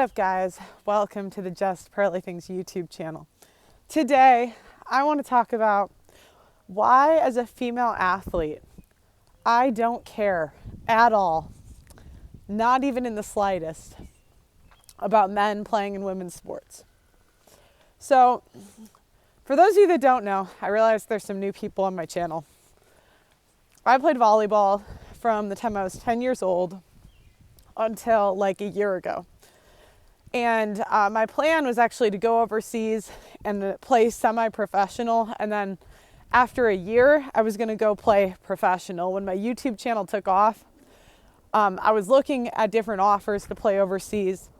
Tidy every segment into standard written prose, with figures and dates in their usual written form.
What's up, guys? Welcome to the Just Pearly Things YouTube channel. Today, I want to talk about why, as a female athlete, I don't care at all, not even in the slightest, about men playing in women's sports. So, for those of you that don't know, I realize there's some new people on my channel. I played volleyball from the time I was 10 years old until like a year ago. And my plan was actually to go overseas and play semi-professional. And then after a year, I was going to go play professional. When my YouTube channel took off, I was looking at different offers to play overseas.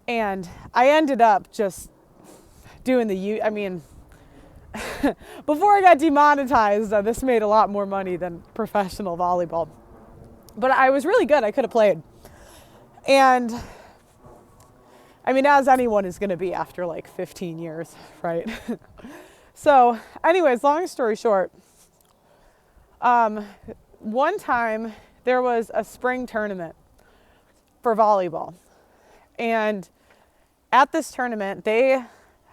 And I ended up just doing before I got demonetized, this made a lot more money than professional volleyball. But I was really good. I could have played. And as anyone is going to be after like 15 years, right? So anyways, long story short, one time there was a spring tournament for volleyball. And at this tournament, the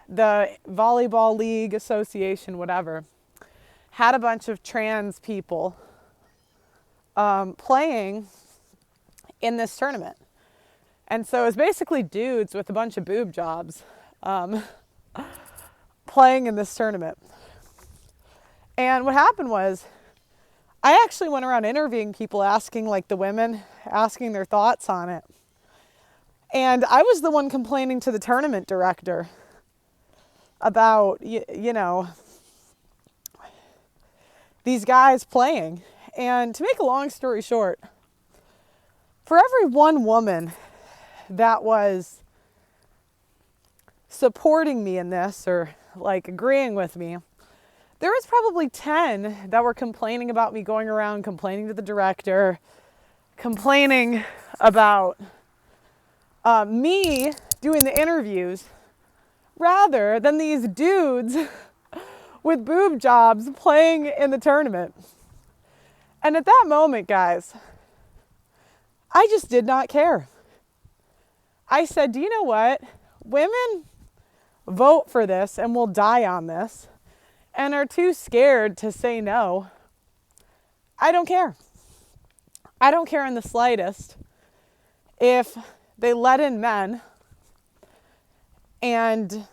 Volleyball League Association, whatever, had a bunch of trans people playing in this tournament. And so it was basically dudes with a bunch of boob jobs playing in this tournament. And what happened was, I actually went around interviewing people, asking like the women, asking their thoughts on it. And I was the one complaining to the tournament director about, these guys playing. And to make a long story short, for every one woman that was supporting me in this or like agreeing with me, there was probably 10 that were complaining about me going around, complaining to the director, complaining about me doing the interviews rather than these dudes with boob jobs playing in the tournament. And at that moment, guys, I just did not care. I said, do you know what? Women vote for this and will die on this and are too scared to say no. I don't care. I don't care in the slightest if they let in men and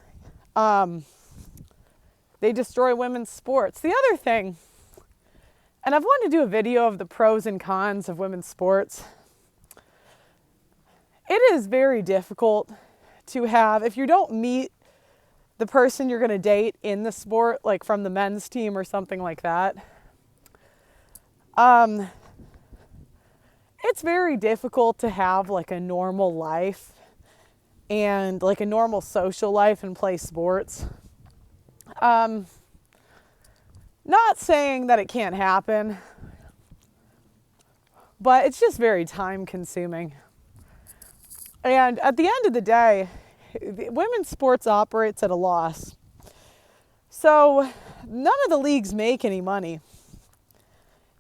they destroy women's sports. The other thing, and I've wanted to do a video of the pros and cons of women's sports. It is very difficult to have, if you don't meet the person you're going to date in the sport, like from the men's team or something like that, it's very difficult to have like a normal life and like a normal social life and play sports. Not saying that it can't happen, but it's just very time consuming. And at the end of the day, women's sports operates at a loss. So none of the leagues make any money.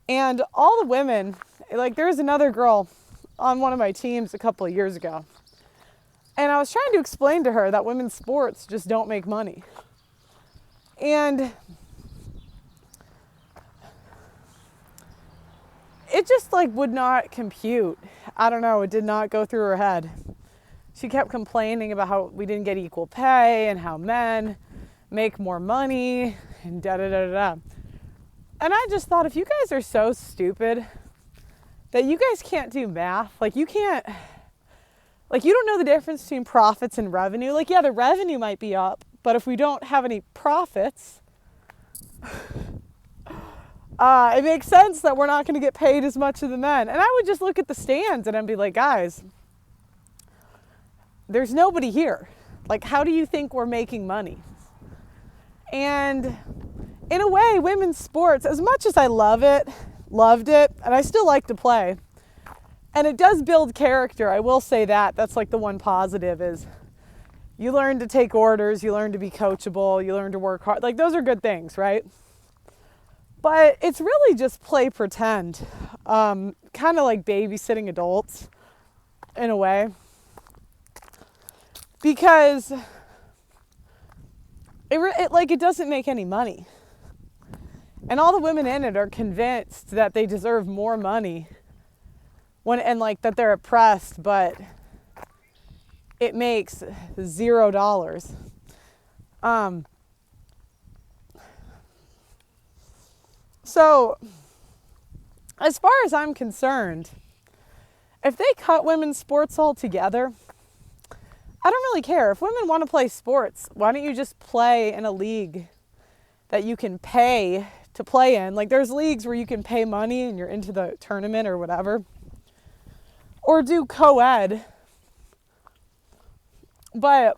And all the women, like there was another girl on one of my teams a couple of years ago. And I was trying to explain to her that women's sports just don't make money. And it just like would not compute. I don't know, it did not go through her head. She kept complaining about how we didn't get equal pay and how men make more money and da-da-da-da-da. And I just thought, if you guys are so stupid that you guys can't do math, like you don't know the difference between profits and revenue. Like, yeah, the revenue might be up, but if we don't have any profits, it makes sense that we're not going to get paid as much as the men. And I would just look at the stands and I'd be like, guys, there's nobody here. Like, how do you think we're making money? And in a way, women's sports, as much as I loved it, and I still like to play, and it does build character, I will say that. That's like the one positive is you learn to take orders, you learn to be coachable, you learn to work hard. Like, those are good things, right? But it's really just play pretend. Kind of like babysitting adults in a way. because it doesn't make any money. And all the women in it are convinced that they deserve more money that they're oppressed, but it makes $0. So as far as I'm concerned, if they cut women's sports altogether, I don't really care. If women want to play sports, why don't you just play in a league that you can pay to play in? Like, there's leagues where you can pay money and you're into the tournament or whatever. Or do co-ed. But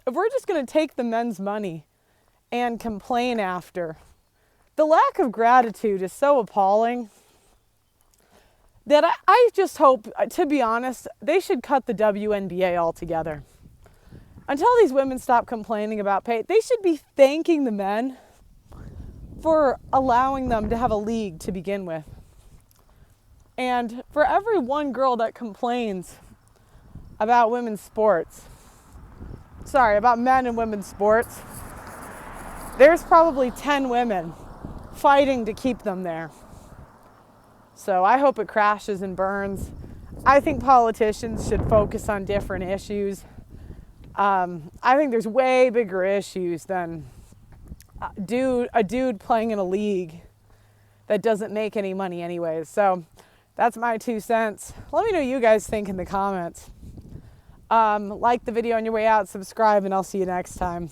if we're just going to take the men's money and complain after, the lack of gratitude is so appalling that I just hope, to be honest, they should cut the WNBA altogether. Until these women stop complaining about pay, they should be thanking the men for allowing them to have a league to begin with. And for every one girl that complains about about men and women's sports, there's probably 10 women fighting to keep them there. So I hope it crashes and burns. I think politicians should focus on different issues. I think there's way bigger issues than a dude playing in a league that doesn't make any money anyways. So that's my 2 cents. Let me know what you guys think in the comments. Like the video on your way out, subscribe, and I'll see you next time.